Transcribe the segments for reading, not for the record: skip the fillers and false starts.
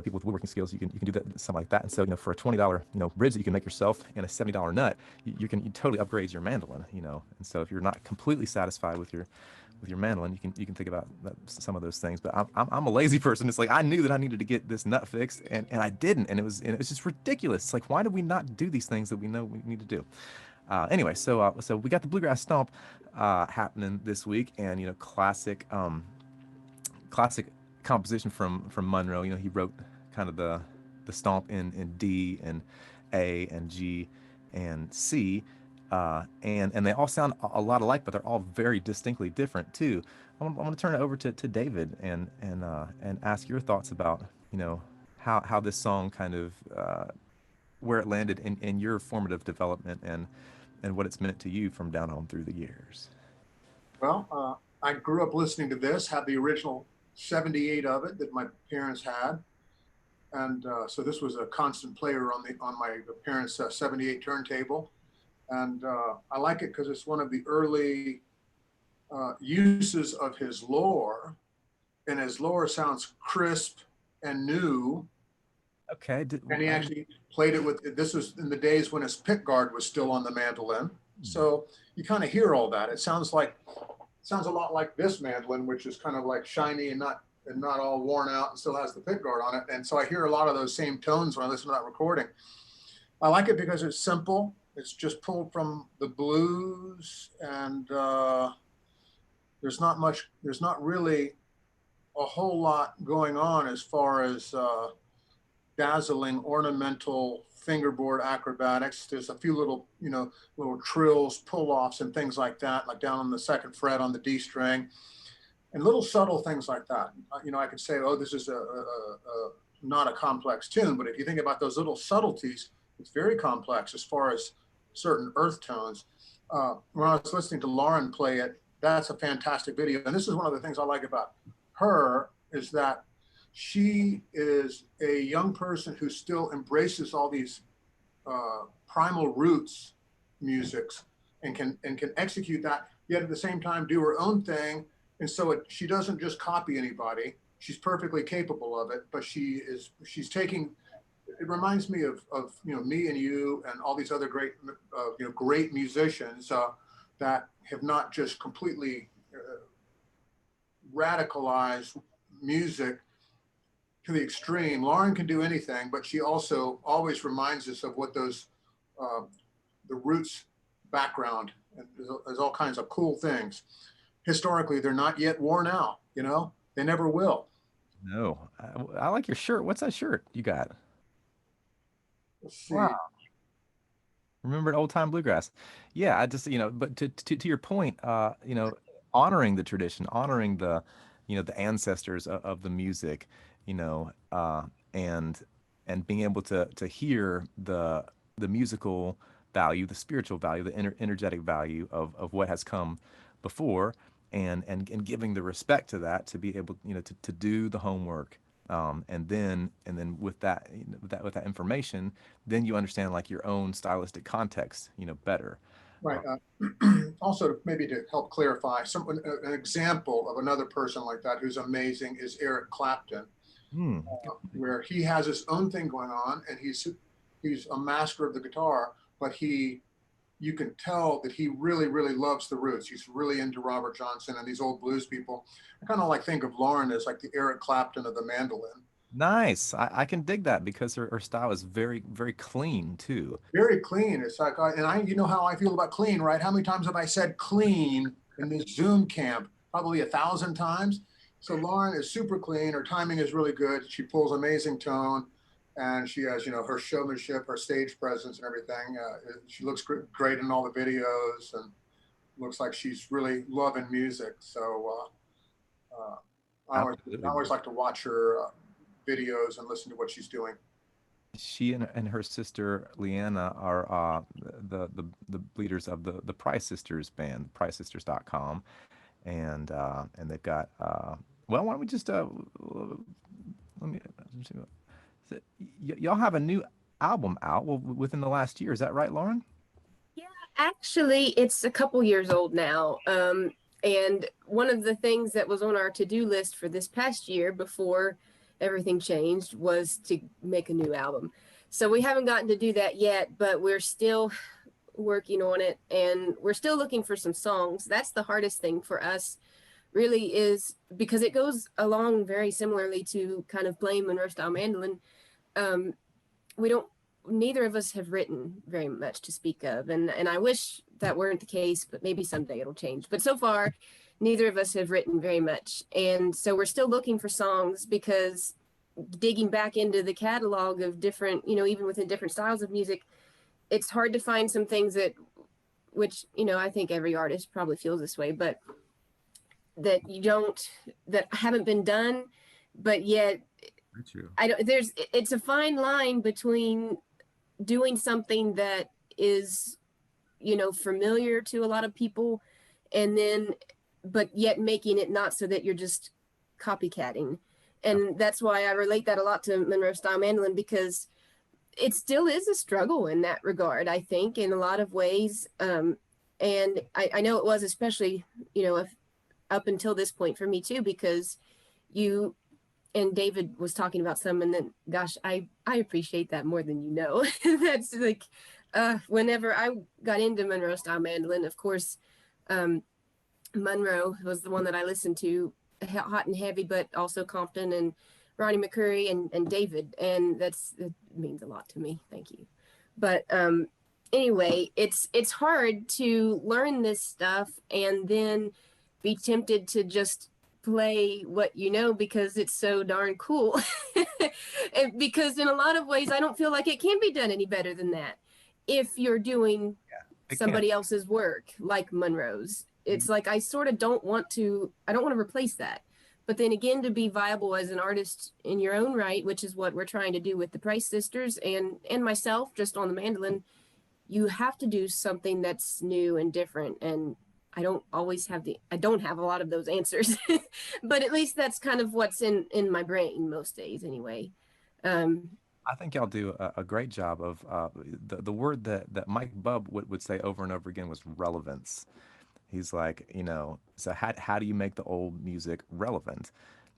people with woodworking skills, you can do that, something like that. And so, for a $20, bridge that you can make yourself and a $70 nut, you totally upgrade your mandolin, And so if you're not completely satisfied with your mandolin, you can think about some of those things. But I'm a lazy person. It's like I knew that I needed to get this nut fixed, and I didn't, and it was just ridiculous. It's like, why do we not do these things that we know we need to do? Anyway, so we got the Bluegrass Stomp happening this week, and classic composition from Monroe. He wrote kind of the stomp in D and A and G and C, and they all sound a lot alike, but they're all very distinctly different too. I want to turn it over to David and ask your thoughts about how this song kind of where it landed in your formative development and what it's meant to you from down home through the years. Well, I grew up listening to this, had the original 78 of it that my parents had. And so this was a constant player on my parents' 78 turntable. And I like it because it's one of the early uses of his lore. And his lore sounds crisp and new. Okay. And he actually played it with, this was in the days when his pick guard was still on the mandolin. So you kind of hear all that. It sounds a lot like this mandolin, which is kind of like shiny and not all worn out and still has the pick guard on it. And so I hear a lot of those same tones when I listen to that recording. I like it because it's simple. It's just pulled from the blues, and there's not really a whole lot going on as far as dazzling ornamental fingerboard acrobatics. There's a few little trills, pull-offs, and things like that, like down on the second fret on the D string, and little subtle things like that. I could say, oh, this is not a complex tune, but if you think about those little subtleties, it's very complex as far as certain earth tones. When I was listening to Lauren play it, that's a fantastic video. And this is one of the things I like about her, is that she is a young person who still embraces all these primal roots musics and can execute that, yet at the same time do her own thing. And so she doesn't just copy anybody. She's perfectly capable of it, but she's taking. It reminds me of me and you and all these other great musicians that have not just completely radicalized music to the extreme. Lauren can do anything, but she also always reminds us of what those the roots background, and there's all kinds of cool things. Historically, they're not yet worn out. They never will. No, I like your shirt. What's that shirt you got? Let's see. Wow. Remember old time bluegrass. Yeah, I just, but to your point, honoring the tradition, honoring the ancestors of the music, and being able to hear the musical value, the spiritual value, the energetic value of what has come before, and giving the respect to that, to be able, to do the homework. And then with that, with that information, then you understand like your own stylistic context, better. Right. Also, maybe to help clarify, an example of another person like that who's amazing is Eric Clapton, Hmm. where he has his own thing going on, and he's a master of the guitar, but you can tell that he really, really loves the roots. He's really into Robert Johnson and these old blues people. I kind of think of Lauren as like the Eric Clapton of the mandolin. Nice. I can dig that because her style is very, very clean too. Very clean. It's like, you know how I feel about clean, right? How many times have I said clean in this Zoom camp? Probably 1,000 times. So Lauren is super clean. Her timing is really good. She pulls amazing tone, and she has, her showmanship, her stage presence, and everything. She looks great in all the videos, and looks like she's really loving music. So I always like to watch her videos and listen to what she's doing. She and her sister Leanna are the leaders of the Price Sisters band, pricesisters.com, and they've got well, why don't we just let me so, y'all have a new album out, well, within the last year, is that right, Lauren? Yeah, actually, it's a couple years old now. And one of the things that was on our to-do list for this past year before everything changed, was to make a new album. So we haven't gotten to do that yet, but we're still working on it, and we're still looking for some songs. That's the hardest thing for us, really, is because it goes along very similarly to kind of playing Monroe style mandolin. Um, we don't, neither of us have written very much to speak of, and I wish that weren't the case, but maybe someday it'll change. But so far, neither of us have written very much, and so we're still looking for songs, because digging back into the catalog of different, even within different styles of music, it's hard to find some things that, which, I think every artist probably feels this way, but that haven't been done, but yet True. it's a fine line between doing something that is, familiar to a lot of people, and then, but yet making it not so that you're just copycatting. And that's why I relate that a lot to Monroe style mandolin, because it still is a struggle in that regard, I think, in a lot of ways. And I know it was, especially, up until this point for me too, because you and David was talking about some, and then, gosh, I appreciate that more than you know. That's like, whenever I got into Monroe style mandolin, of course, Monroe was the one that I listened to, hot and heavy, but also Compton and Ronnie McCurry and David, and it means a lot to me. Thank you. But anyway, it's hard to learn this stuff and then be tempted to just play what you know, because it's so darn cool. And because in a lot of ways, I don't feel like it can be done any better than that. If you're doing somebody else's work like Monroe's, it's like, I sort of don't want to replace that. But then again, to be viable as an artist in your own right, which is what we're trying to do with the Price Sisters and myself just on the mandolin, you have to do something that's new and different. And I don't have a lot of those answers, but at least that's kind of what's in my brain most days anyway. I think y'all do a great job of the word that Mike Bubb would say over and over again was relevance. He's like, so how do you make the old music relevant?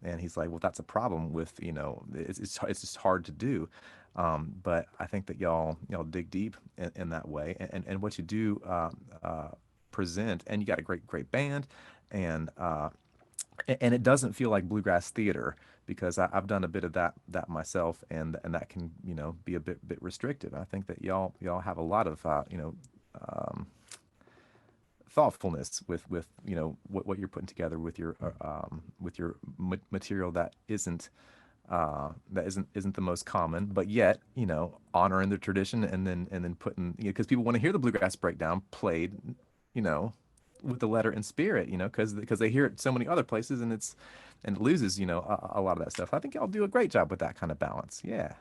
And he's like, well, that's a problem with, it's just hard to do. But I think that y'all dig deep in that way, and what you do present, and you got a great band, and it doesn't feel like bluegrass theater, because I've done a bit of that myself, and that can be a bit restrictive. I think that y'all have a lot of thoughtfulness with what you're putting together with your material that isn't the most common, but yet honoring the tradition, and then putting, because people want to hear the bluegrass breakdown played with the letter and spirit, because they hear it so many other places, and it loses a lot of that stuff. I think y'all do a great job with that kind of balance. Yeah.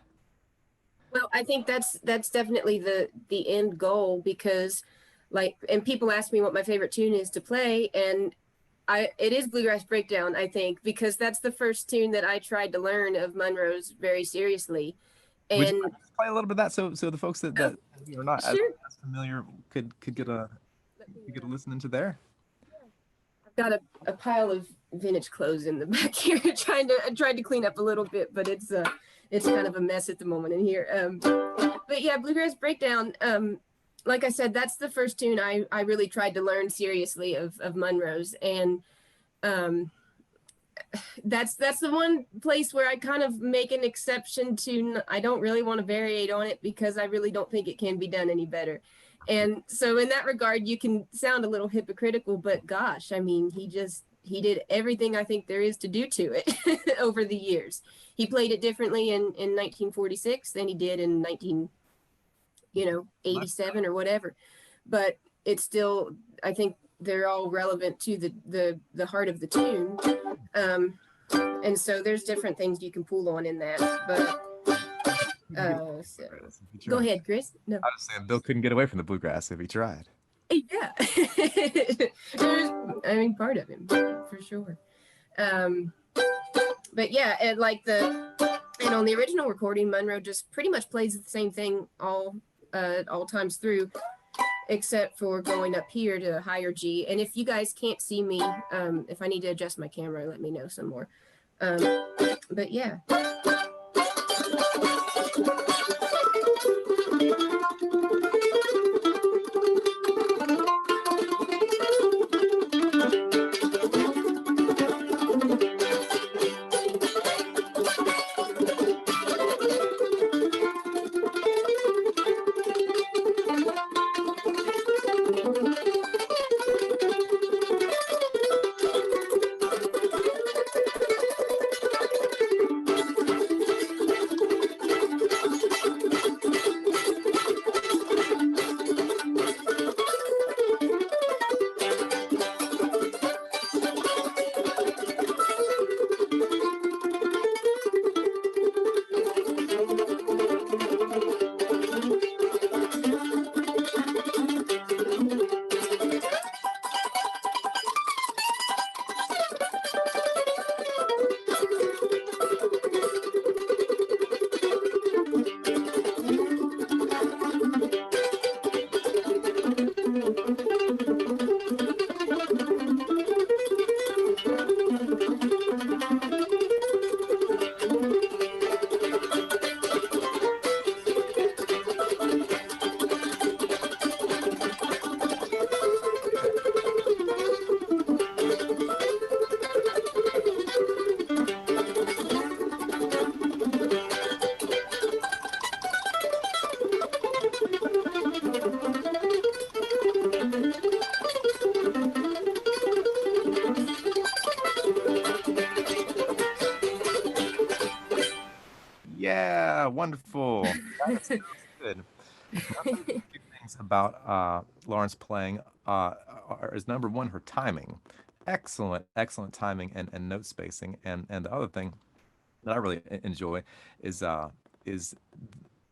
Well, I think that's definitely the end goal, because and people ask me what my favorite tune is to play, and it is Bluegrass Breakdown, I think, because that's the first tune that I tried to learn of Monroe's very seriously. And would you like to play a little bit of that, so the folks that are not as familiar could get a listen to there? I've got a pile of vintage clothes in the back here. I tried to clean up a little bit, but it's kind of a mess at the moment in here. But yeah, Bluegrass Breakdown. Like I said, that's the first tune I really tried to learn seriously of Monroe's, and that's the one place where I kind of make an exception to. I don't really want to variate on it, because I really don't think it can be done any better. And so in that regard, you can sound a little hypocritical, but gosh, I mean, he did everything I think there is to do to it over the years. He played it differently in 1946 than he did in 87 or whatever, but it's still, I think they're all relevant to the heart of the tune. And so there's different things you can pull on in that, but so go ahead, Chris. No, I was saying Bill couldn't get away from the bluegrass if he tried. Yeah. Part of him for sure. But yeah, and on the original recording, Monroe just pretty much plays the same thing all times through, except for going up here to a higher G. And if you guys can't see me, if I need to adjust my camera, let me know some more. But yeah. Yeah, wonderful. That is so good. One of the good things about Lauren's playing is number one, her timing. Excellent, excellent timing and note spacing. And the other thing that I really enjoy is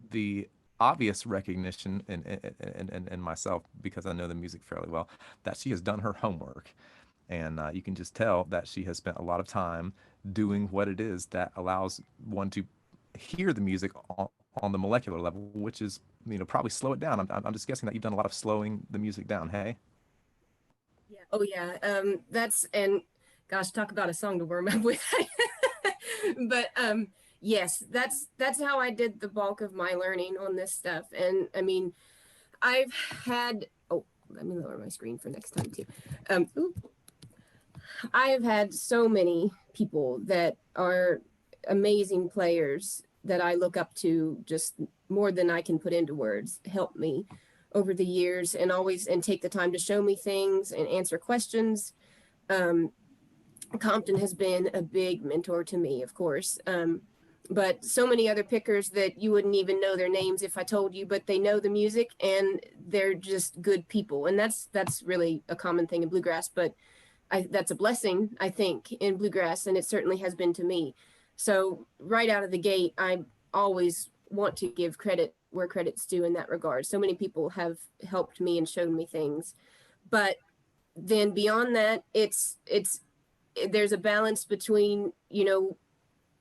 the obvious recognition in myself, because I know the music fairly well, that she has done her homework. And you can just tell that she has spent a lot of time doing what it is that allows one to hear the music on the molecular level, which is, probably slow it down. I'm just guessing that you've done a lot of slowing the music down. Hey? Yeah. Oh yeah. And gosh, talk about a song to warm up with. But yes, that's how I did the bulk of my learning on this stuff. And I mean, I've had, oh, let me lower my screen for next time too. I have had so many people that are amazing players that I look up to, just more than I can put into words, help me over the years, and take the time to show me things and answer questions. Compton has been a big mentor to me, of course. But so many other pickers that you wouldn't even know their names if I told you, but they know the music and they're just good people. And that's really a common thing in bluegrass, but that's a blessing, I think, in bluegrass, and it certainly has been to me. So right out of the gate, I always want to give credit where credit's due in that regard. So many people have helped me and shown me things. But then beyond that, there's a balance between,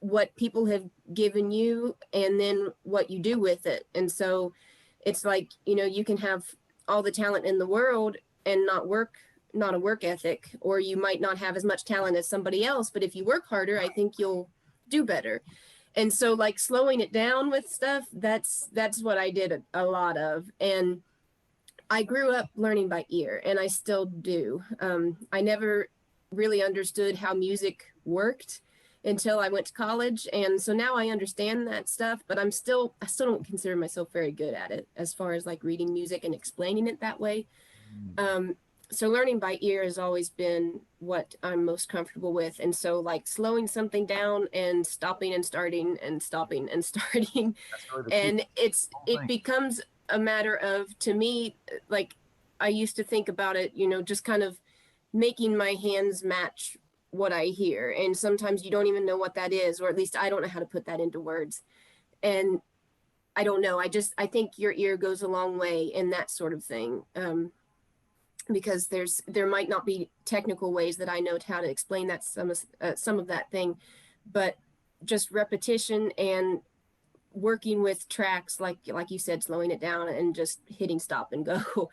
what people have given you and then what you do with it. And so it's like, you can have all the talent in the world and not a work ethic, or you might not have as much talent as somebody else, but if you work harder, I think you'll do better. And so like slowing it down with stuff, that's what I did a lot of. And I grew up learning by ear, and I still do. I never really understood how music worked until I went to college. And so now I understand that stuff, but I still don't consider myself very good at it as far as like reading music and explaining it that way. So learning by ear has always been what I'm most comfortable with. And so like slowing something down and stopping and starting and stopping and starting. Really and it becomes a matter of, to me, like I used to think about it, just kind of making my hands match what I hear. And sometimes you don't even know what that is, or at least I don't know how to put that into words. And I don't know. I think your ear goes a long way in that sort of thing. Because there might not be technical ways that I know how to explain that some of that thing, but just repetition and working with tracks, like you said, slowing it down and just hitting stop and go.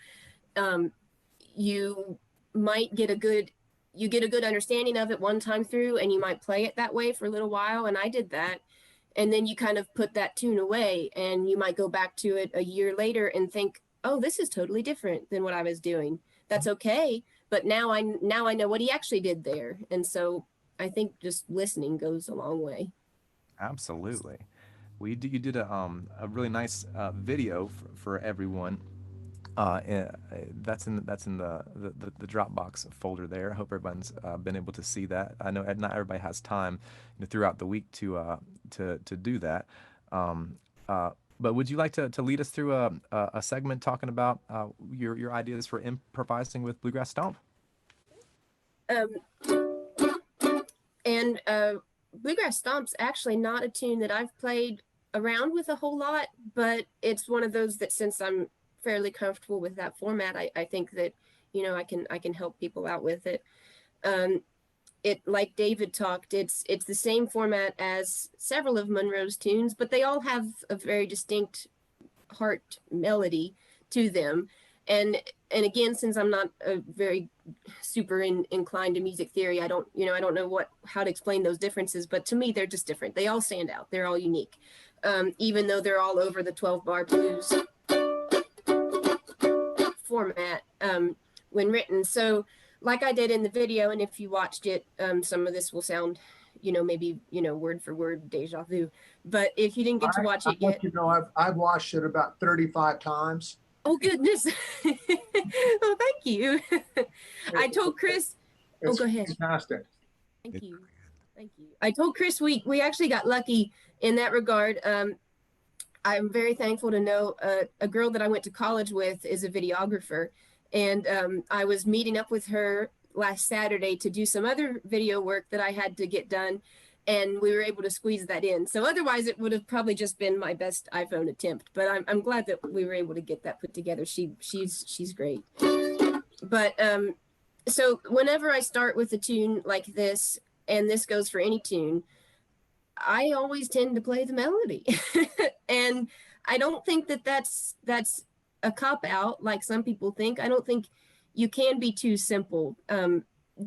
You might get a good you get a good understanding of it one time through, and you might play it that way for a little while. And I did that. And then you kind of put that tune away, and you might go back to it a year later and think, oh, this is totally different than what I was doing. That's okay. But now I know what he actually did there. And so I think just listening goes a long way. Absolutely. You did a really nice video for everyone. That's in the Dropbox folder there. I hope everyone's been able to see that. I know not everybody has time, throughout the week to do that. Um, but would you like to lead us through a segment talking about your ideas for improvising with Bluegrass Stomp? Um, and Bluegrass Stomp's actually not a tune that I've played around with a whole lot, but it's one of those that, since I'm fairly comfortable with that format, I think that, I can help people out with it. It, like David talked, it's the same format as several of Monroe's tunes, but they all have a very distinct heart melody to them. And again, since I'm not a very super inclined to music theory, I don't know how to explain those differences, but to me, they're just different. They all stand out. They're all unique. Even though they're all over the 12-bar blues format when written. So like I did in the video, and if you watched it, some of this will sound, maybe, word for word deja vu. But if you didn't get to watch it yet. I've watched it about 35 times. Oh, goodness. Well, thank you. I told Chris. It's go ahead. Fantastic. Thank you. Thank you. I told Chris we actually got lucky in that regard. I'm very thankful to know a girl that I went to college with is a videographer. And I was meeting up with her last Saturday to do some other video work that I had to get done. And we were able to squeeze that in. So otherwise, it would have probably just been my best iPhone attempt. But I'm glad that we were able to get that put together. She's great. But so whenever I start with a tune like this, and this goes for any tune, I always tend to play the melody. And I don't think that that's a cop out like some people think. I don't think you can be too simple,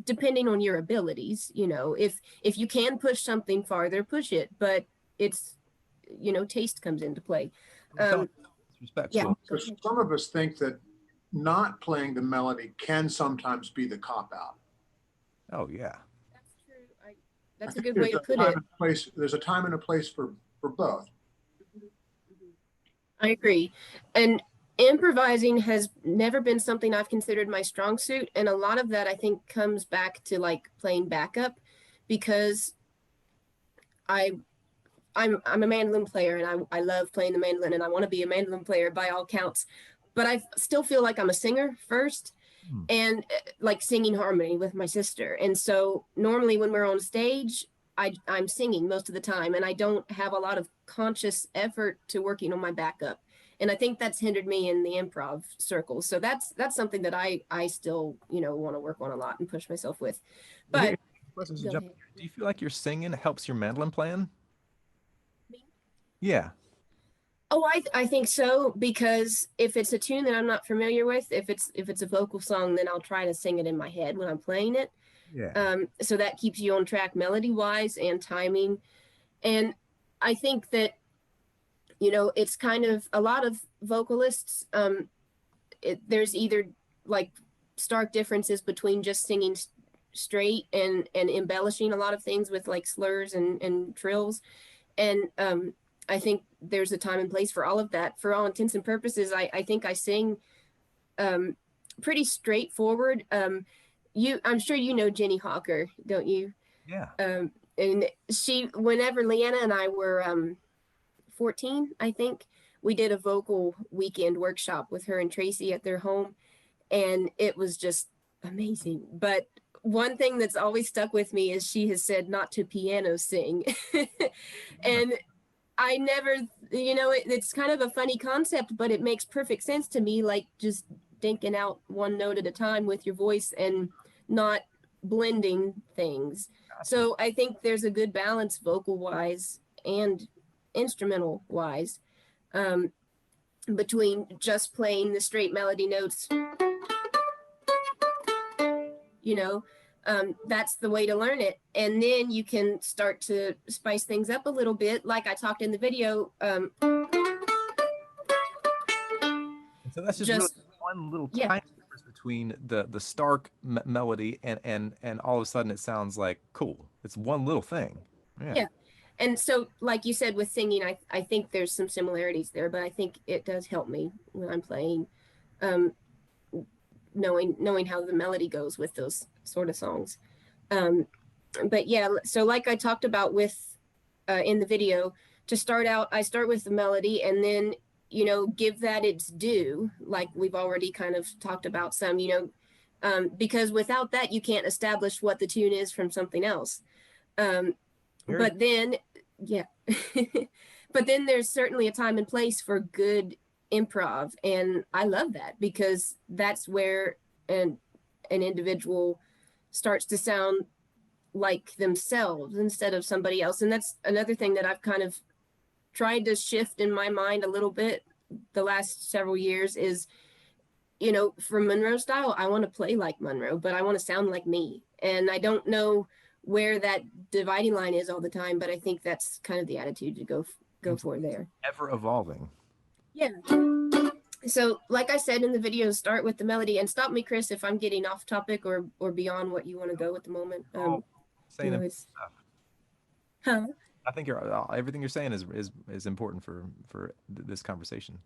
depending on your abilities. If you can push something farther, push it, but it's, taste comes into play. Respectful. Yeah. Some of us think that not playing the melody can sometimes be the cop out. Oh yeah. That's true. That's a good way to put it. There's a time and a place for both. I agree. And improvising has never been something I've considered my strong suit. And a lot of that, I think, comes back to like playing backup, because I'm a mandolin player, and I love playing the mandolin, and I want to be a mandolin player by all counts. But I still feel like I'm a singer first, and like singing harmony with my sister. And so normally when we're on stage, I'm singing most of the time, and I don't have a lot of conscious effort to working on my backup. And I think that's hindered me in the improv circles. So that's something that I still, want to work on a lot and push myself with. But do you feel like your singing helps your mandolin playing? Me? Yeah. Oh, I think so, because if it's a tune that I'm not familiar with, if it's a vocal song, then I'll try to sing it in my head when I'm playing it. Yeah. So that keeps you on track melody wise and timing. And I think that, it's kind of a lot of vocalists. There's either like stark differences between just singing straight and embellishing a lot of things with like slurs and trills. And I think there's a time and place for all of that. For all intents and purposes, I think I sing pretty straightforward. I'm sure you know Jenny Hawker, don't you? Yeah. And whenever Leanna and I were 14, I think, we did a vocal weekend workshop with her and Tracy at their home, and it was just amazing. But one thing that's always stuck with me is she has said not to piano sing. And I never, it's kind of a funny concept, but it makes perfect sense to me, like just dinking out one note at a time with your voice and not blending things. So I think there's a good balance vocal wise and instrumental wise between just playing the straight melody notes, that's the way to learn it. And then you can start to spice things up a little bit, like I talked in the video. And so that's just really one little tiny difference between the stark melody and all of a sudden it sounds like cool. It's one little thing. Yeah. And so, like you said, with singing, I think there's some similarities there, but I think it does help me when I'm playing, knowing how the melody goes with those sort of songs. But yeah, so like I talked about with in the video, to start out, I start with the melody and then, give that its due, like we've already kind of talked about some, because without that, you can't establish what the tune is from something else. But then, yeah, but then there's certainly a time and place for good improv. And I love that because that's where an individual starts to sound like themselves instead of somebody else. And that's another thing that I've kind of tried to shift in my mind a little bit the last several years is, for Monroe Style, I want to play like Monroe, but I want to sound like me. And I don't know where that dividing line is all the time, but I think that's kind of the attitude to go for there. Ever evolving. Yeah. So like I said in the video, start with the melody, and stop me, Chris, if I'm getting off topic or beyond what you want to go at the moment. Saying stuff. Huh? I think everything you're saying is important for this conversation.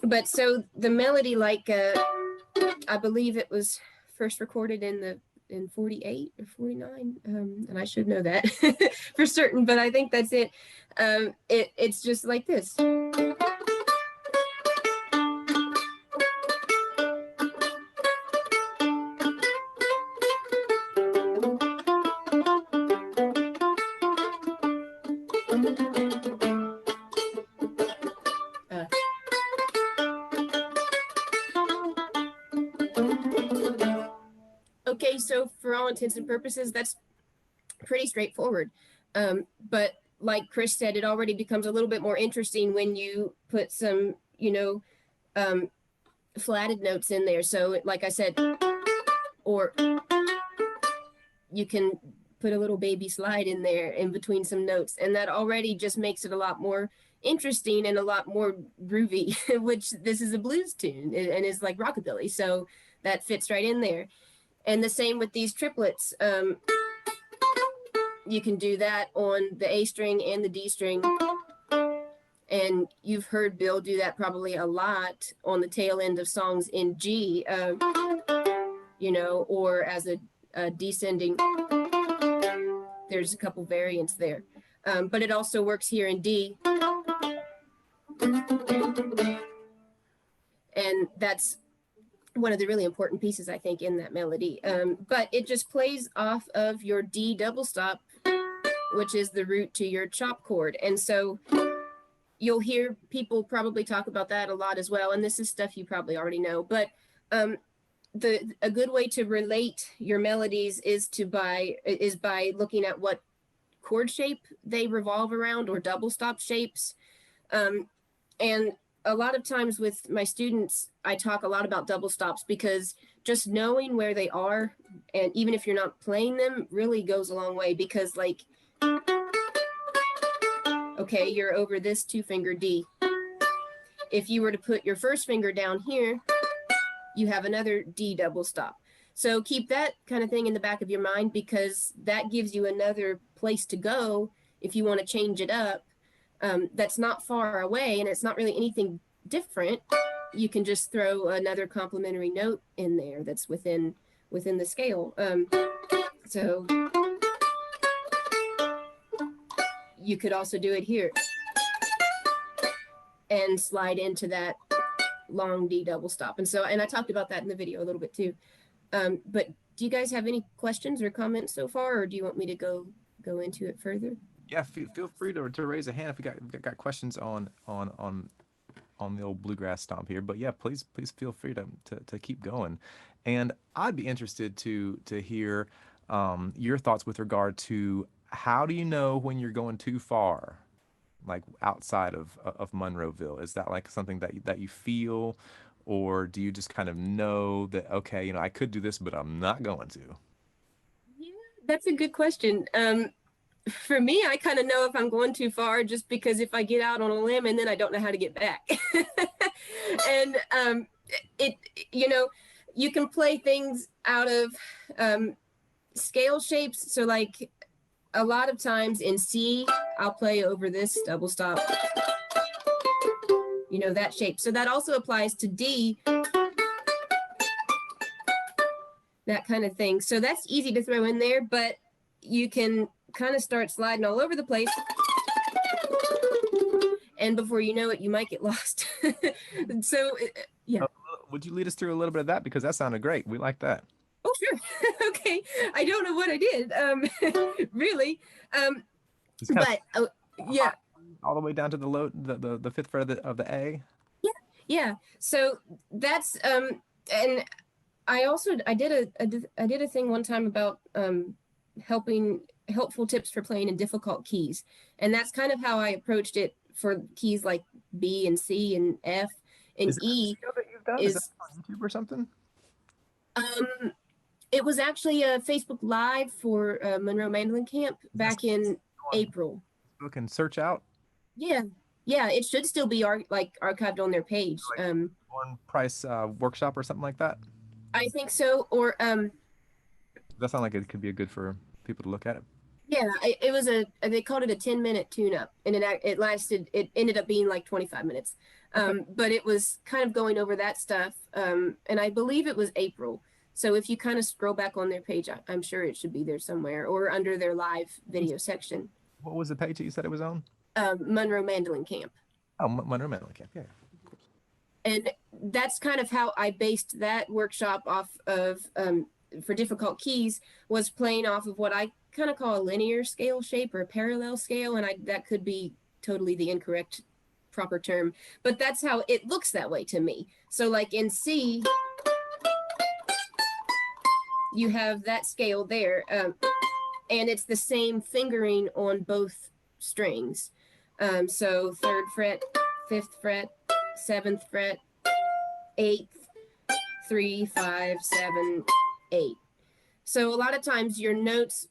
But so the melody, like I believe it was first recorded in 48 or 49, and I should know that for certain, but I think that's it. It's just like this. Okay, so for all intents and purposes, that's pretty straightforward. But like Chris said, it already becomes a little bit more interesting when you put some, flatted notes in there. So like I said, or you can put a little baby slide in there in between some notes. And that already just makes it a lot more interesting and a lot more groovy, which this is a blues tune and is like rockabilly. So that fits right in there. And the same with these triplets. You can do that on the A string and the D string. And you've heard Bill do that probably a lot on the tail end of songs in G, or as a descending. There's a couple variants there. But it also works here in D. And that's one of the really important pieces, I think, in that melody. But it just plays off of your D double stop, which is the root to your chop chord. And so you'll hear people probably talk about that a lot as well. And this is stuff you probably already know. But a good way to relate your melodies is by looking at what chord shape they revolve around, or double stop shapes. And a lot of times with my students, I talk a lot about double stops because just knowing where they are, and even if you're not playing them, really goes a long way. Because like, okay, you're over this 2-finger D. If you were to put your first finger down here, you have another D double stop. So keep that kind of thing in the back of your mind, because that gives you another place to go if you want to change it up. That's not far away, and it's not really anything different. You can just throw another complementary note in there that's within the scale. So you could also do it here and slide into that long D double stop. And I talked about that in the video a little bit too. But do you guys have any questions or comments so far, or do you want me to go into it further? Yeah, feel free to raise a hand if you got questions on the old bluegrass stomp here. But yeah, please feel free to keep going. And I'd be interested to hear your thoughts with regard to how do you know when you're going too far, like outside of Monroeville? Is that like something that you feel, or do you just kind of know that, okay, you know, I could do this, but I'm not going to? Yeah, that's a good question. For me, I kind of know if I'm going too far just because if I get out on a limb and then I don't know how to get back. And it, you know, you can play things out of scale shapes. So like a lot of times in C, I'll play over this double stop, you know, that shape. So that also applies to D, that kind of thing. So that's easy to throw in there, but you can kind of start sliding all over the place. And before you know it, you might get lost. So, yeah. Would you lead us through a little bit of that? Because that sounded great. We like that. Oh, sure. Okay. I don't know what I did, really. It's kind But yeah. all the way down to the low, the fifth fret of the A. Yeah. Yeah. So that's, and I also, I did a thing one time about helpful tips for playing in difficult keys. And that's kind of how I approached it for keys like B and C and F and Is it E. a skill that you've done? Is that on YouTube or something? It was actually a Facebook Live for Monroe Mandolin Camp back in April. Look and search out. Yeah, yeah, it should still be archived on their page. One price workshop or something like that. I think so. Or That sounds like it could be a good for people to look at it. yeah, it was they called it a 10-minute tune-up, and it lasted. It ended up being like 25 minutes, but it was kind of going over that stuff. And I believe it was April. So if you kind of scroll back on their page, I'm sure it should be there somewhere or under their live video section. What was the page that you said it was on? Monroe Mandolin Camp. Oh, Monroe Mandolin Camp. Yeah. And that's kind of how I based that workshop off of, for difficult keys, was playing off of what I kind of call a linear scale shape or a parallel scale. And that could be totally the incorrect proper term, but that's how it looks that way to me. So like in C, you have that scale there, and it's the same fingering on both strings. So 3rd fret, 5th fret, 7th fret, 8th, 3, 5, 7, 8. So a lot of times your notes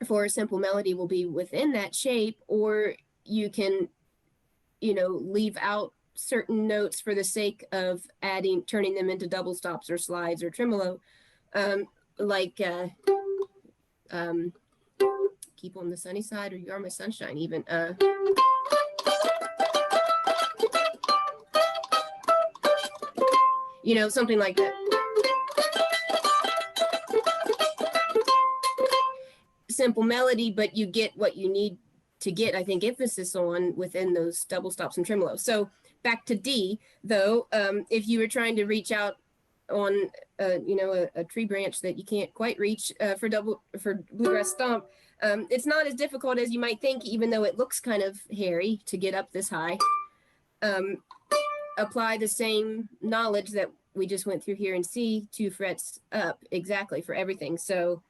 for a simple melody will be within that shape, or you can, you know, leave out certain notes for the sake of turning them into double stops or slides or tremolo. Keep on the sunny side, or You Are My Sunshine, even. You know, something like that. Simple melody, but you get what you need to get, I think, emphasis on within those double stops and tremolo. So back to D, though, if you were trying to reach out on you know, a tree branch that you can't quite reach for Bluegrass Stomp, it's not as difficult as you might think, even though it looks kind of hairy to get up this high. Apply the same knowledge that we just went through here in C, 2 frets up exactly for everything. So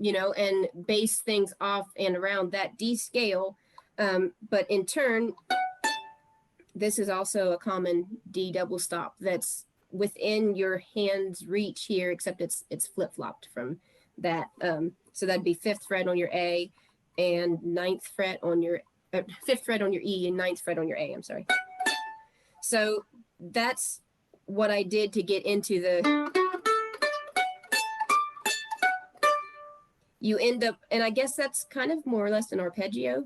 you know, and base things off and around that D scale. But in turn, this is also a common D double stop that's within your hand's reach here, except it's flip-flopped from that. So that'd be 5th fret on your A and 9th fret on your 5th fret on your E and 9th fret on your A, I'm sorry. So that's what I did to get into the, you end up, and I guess that's kind of more or less an arpeggio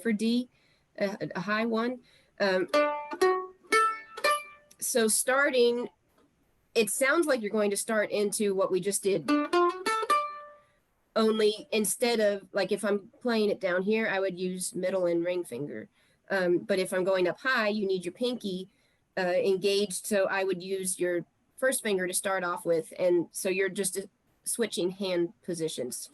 for D, a high one. So starting, it sounds like you're going to start into what we just did. Only instead of, like, if I'm playing it down here, I would use middle and ring finger. But if I'm going up high, you need your pinky engaged. So I would use your first finger to start off with. And so you're just switching hand positions.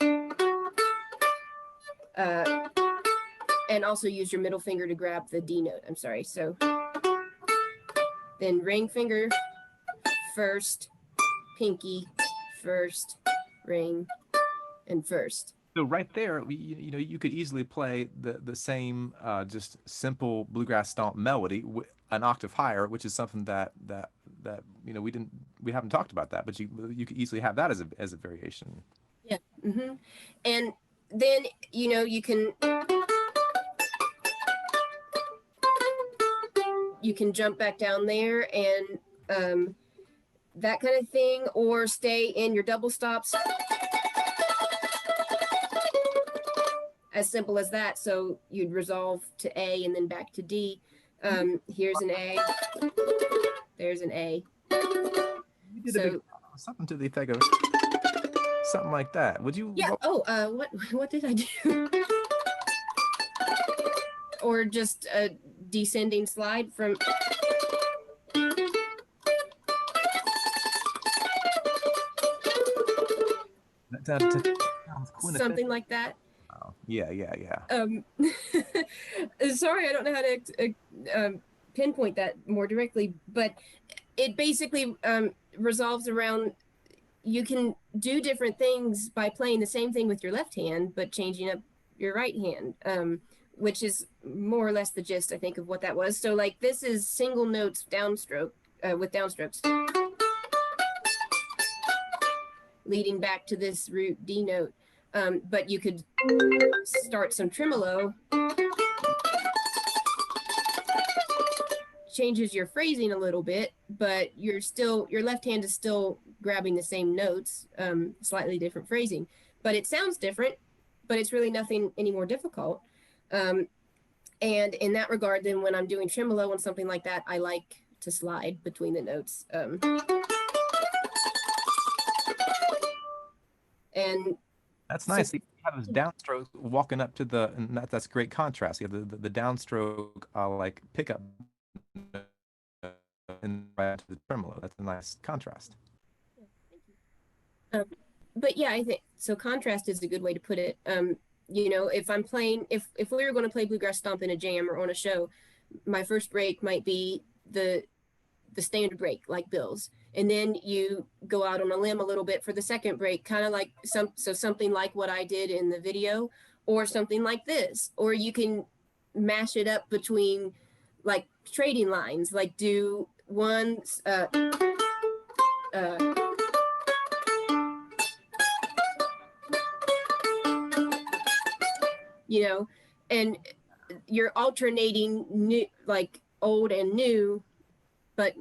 And also use your middle finger to grab the D note. I'm sorry. So then ring finger first, pinky first, ring, and first. So right there, you know, you could easily play the same just simple bluegrass stomp melody an octave higher, which is something that you know we haven't talked about that, but you could easily have that as a variation. Yeah. And then, you know, you can jump back down there and that kind of thing, or stay in your double stops. As simple as that. So you'd resolve to A and then back to D. Here's an A. There's an A. You did So something to the effect of something like that. Would you? yeah. Oh, what did I do? Or just a descending slide from. Something like that. Oh, yeah, yeah, yeah. Sorry, I don't know how to pinpoint that more directly, but it basically resolves around, you can do different things by playing the same thing with your left hand, but changing up your right hand, which is more or less the gist, I think, of what that was. So like this is single notes downstroke with downstrokes, leading back to this root D note. But you could start some tremolo, changes your phrasing a little bit, but your left hand is still grabbing the same notes, slightly different phrasing, but it sounds different, but it's really nothing any more difficult. And in that regard, then when I'm doing tremolo and something like that, I like to slide between the notes. And that's nice. So you have those downstroke walking up to and that's great contrast. You have the downstroke like pickup and right to the tremolo. That's a nice contrast. But yeah, I think so. Contrast is a good way to put it. You know, if I'm playing, if we were going to play bluegrass stomp in a jam or on a show, my first break might be the standard break, like Bill's, and then you go out on a limb a little bit for the second break, kind of like something like what I did in the video, or something like this, or you can mash it up between like trading lines, like do one you know, and you're alternating new, like old and new, but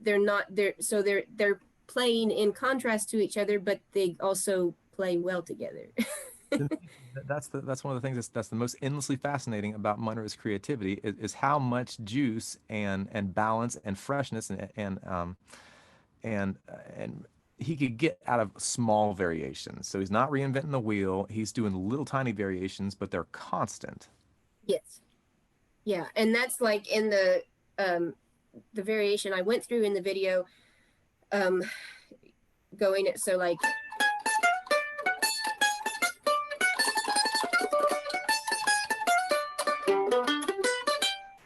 they're not there. So they're playing in contrast to each other, but they also play well together. That's one of the things that's the most endlessly fascinating about Monroe's creativity is how much juice and balance and freshness and he could get out of small variations. So he's not reinventing the wheel. He's doing little tiny variations, but they're constant. Yes. Yeah, and that's like in the variation I went through in the video, going it so like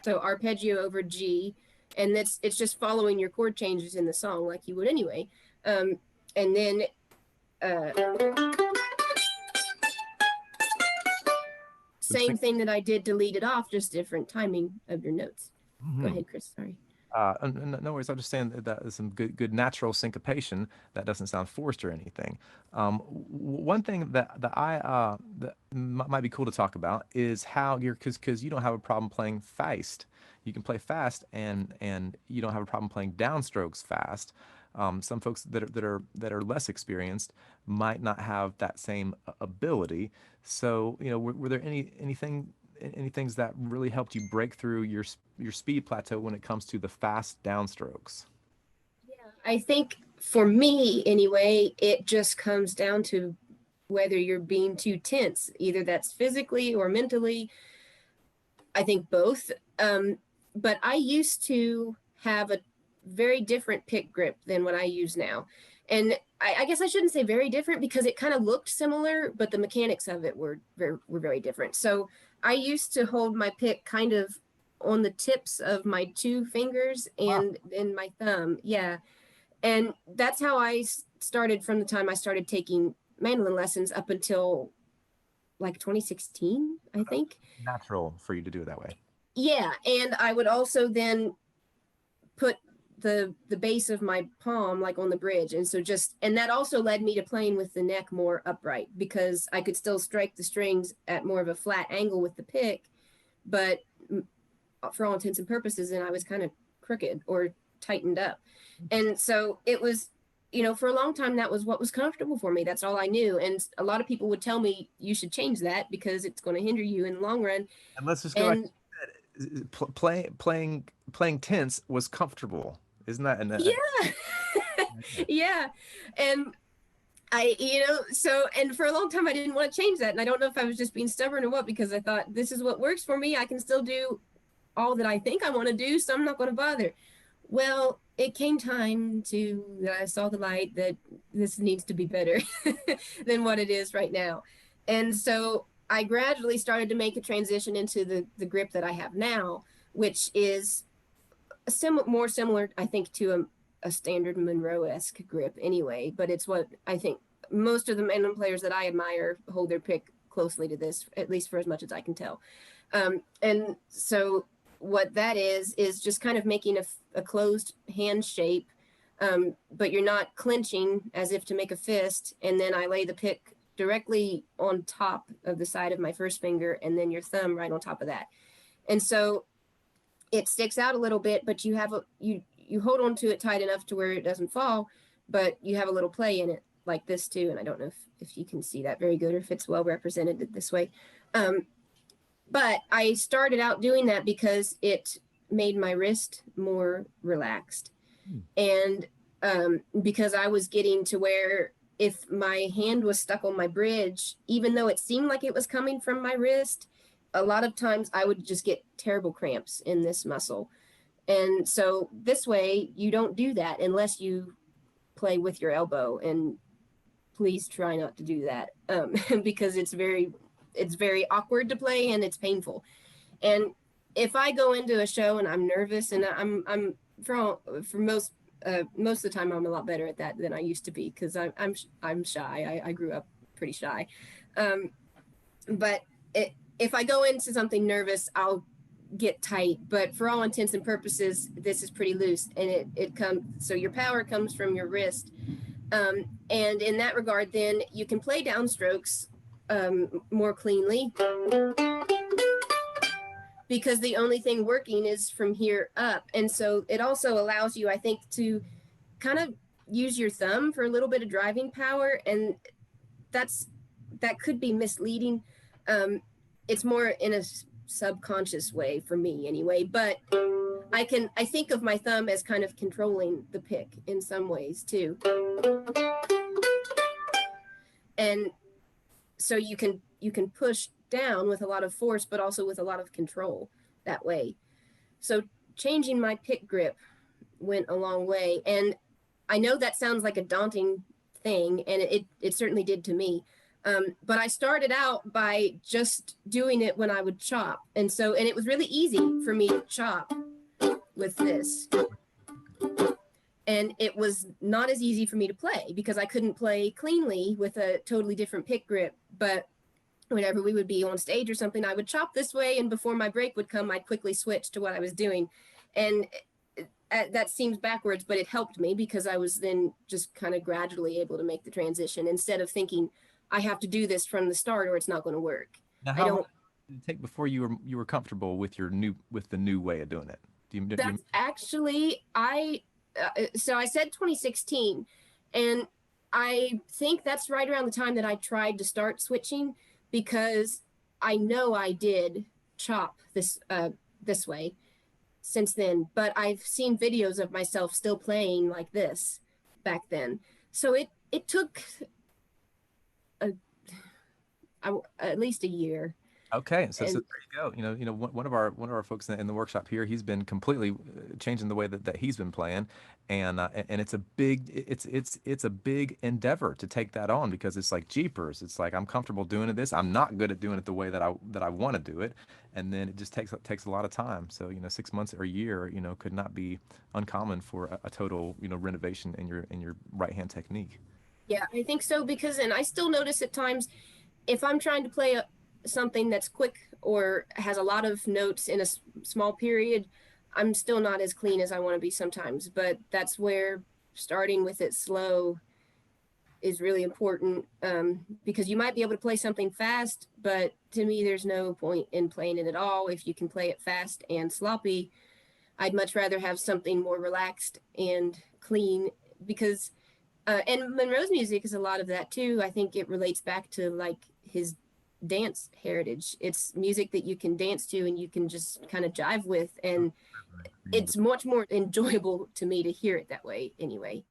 so arpeggio over G, and it's just following your chord changes in the song like you would anyway, and then same thing that I did to lead it off, just different timing of your notes. Go ahead, Chris. Sorry. No worries. I'm just saying that is some good natural syncopation that doesn't sound forced or anything. One thing that might be cool to talk about is how because you don't have a problem playing fast. You can play fast and you don't have a problem playing downstrokes fast. Some folks that are less experienced might not have that same ability. So, you know, were there any things that really helped you break through your speed plateau when it comes to the fast downstrokes? Yeah, I think for me anyway, it just comes down to whether you're being too tense. Either that's physically or mentally. I think both. But I used to have a very different pick grip than what I use now. And I guess I shouldn't say very different because it kind of looked similar, but the mechanics of it were very different. So I used to hold my pick kind of on the tips of my two fingers and then my thumb. Yeah. And that's how I started from the time I started taking mandolin lessons up until like 2016, I think. Natural for you to do it that way. Yeah, and I would also then put the base of my palm like on the bridge, and so and that also led me to playing with the neck more upright, because I could still strike the strings at more of a flat angle with the pick, but for all intents and purposes, and I was kind of crooked or tightened up. And so it was, for a long time, that was what was comfortable for me. That's all I knew. And a lot of people would tell me, you should change that because it's going to hinder you in the long run. And let's just go back to playing tense was comfortable, isn't that? And yeah. Yeah. And and for a long time I didn't want to change that. And I don't know if I was just being stubborn or what, because I thought, this is what works for me. I can still do all that I think I want to do, so I'm not going to bother. Well, it came time that I saw the light that this needs to be better than what it is right now. And so I gradually started to make a transition into the grip that I have now, which is more similar, I think, to a standard Monroe-esque grip anyway, but it's what I think most of the mandolin players that I admire hold their pick closely to this, at least for as much as I can tell. And so what that is just kind of making a closed hand shape, but you're not clenching as if to make a fist, and then I lay the pick directly on top of the side of my first finger, and then your thumb right on top of that. And so it sticks out a little bit, but you have you hold on to it tight enough to where it doesn't fall, but you have a little play in it like this too. And I don't know if you can see that very good or if it's well represented this way. But I started out doing that because it made my wrist more relaxed. And because I was getting to where if my hand was stuck on my bridge, even though it seemed like it was coming from my wrist, a lot of times I would just get terrible cramps in this muscle. And so this way you don't do that unless you play with your elbow, and please try not to do that, because it's very awkward to play and it's painful. And if I go into a show and I'm nervous, and I'm for most of the time I'm a lot better at that than I used to be, because I'm shy. I grew up pretty shy, but if I go into something nervous, I'll get tight. But for all intents and purposes, this is pretty loose, and it comes. So your power comes from your wrist, and in that regard, then you can play downstrokes more cleanly, because the only thing working is from here up. And so it also allows you, I think, to kind of use your thumb for a little bit of driving power, and that could be misleading. It's more in a subconscious way for me anyway, but I think of my thumb as kind of controlling the pick in some ways too. And so you can push down with a lot of force, but also with a lot of control that way. So changing my pick grip went a long way. And I know that sounds like a daunting thing, and it certainly did to me. But I started out by just doing it when I would chop. And it was really easy for me to chop with this. And it was not as easy for me to play because I couldn't play cleanly with a totally different pick grip. But whenever we would be on stage or something, I would chop this way, and before my break would come, I'd quickly switch to what I was doing. And that seems backwards, but it helped me because I was then just kind of gradually able to make the transition instead of thinking I have to do this from the start or it's not going to work. Now, how long did it take before you were comfortable with the new way of doing it? That's actually so I said 2016, and I think that's right around the time that I tried to start switching, because I know I did chop this way since then, but I've seen videos of myself still playing like this back then. So it took at least a year. Okay, so there you go. One of our folks in the workshop here, he's been completely changing the way that he's been playing, and it's a big endeavor to take that on, because it's like jeepers. It's like, I'm comfortable doing this. I'm not good at doing it the way that I want to do it, and then it just takes a lot of time. So 6 months or a year, could not be uncommon for a total renovation in your right hand technique. Yeah, I think so, because, and I still notice at times if I'm trying to play something that's quick or has a lot of notes in a small period, I'm still not as clean as I want to be sometimes. But that's where starting with it slow is really important, because you might be able to play something fast, but to me, there's no point in playing it at all if you can play it fast and sloppy. I'd much rather have something more relaxed and clean, because and Monroe's music is a lot of that too. I think it relates back to like his dance heritage. It's music that you can dance to and you can just kind of jive with, and it's much more enjoyable to me to hear it that way anyway.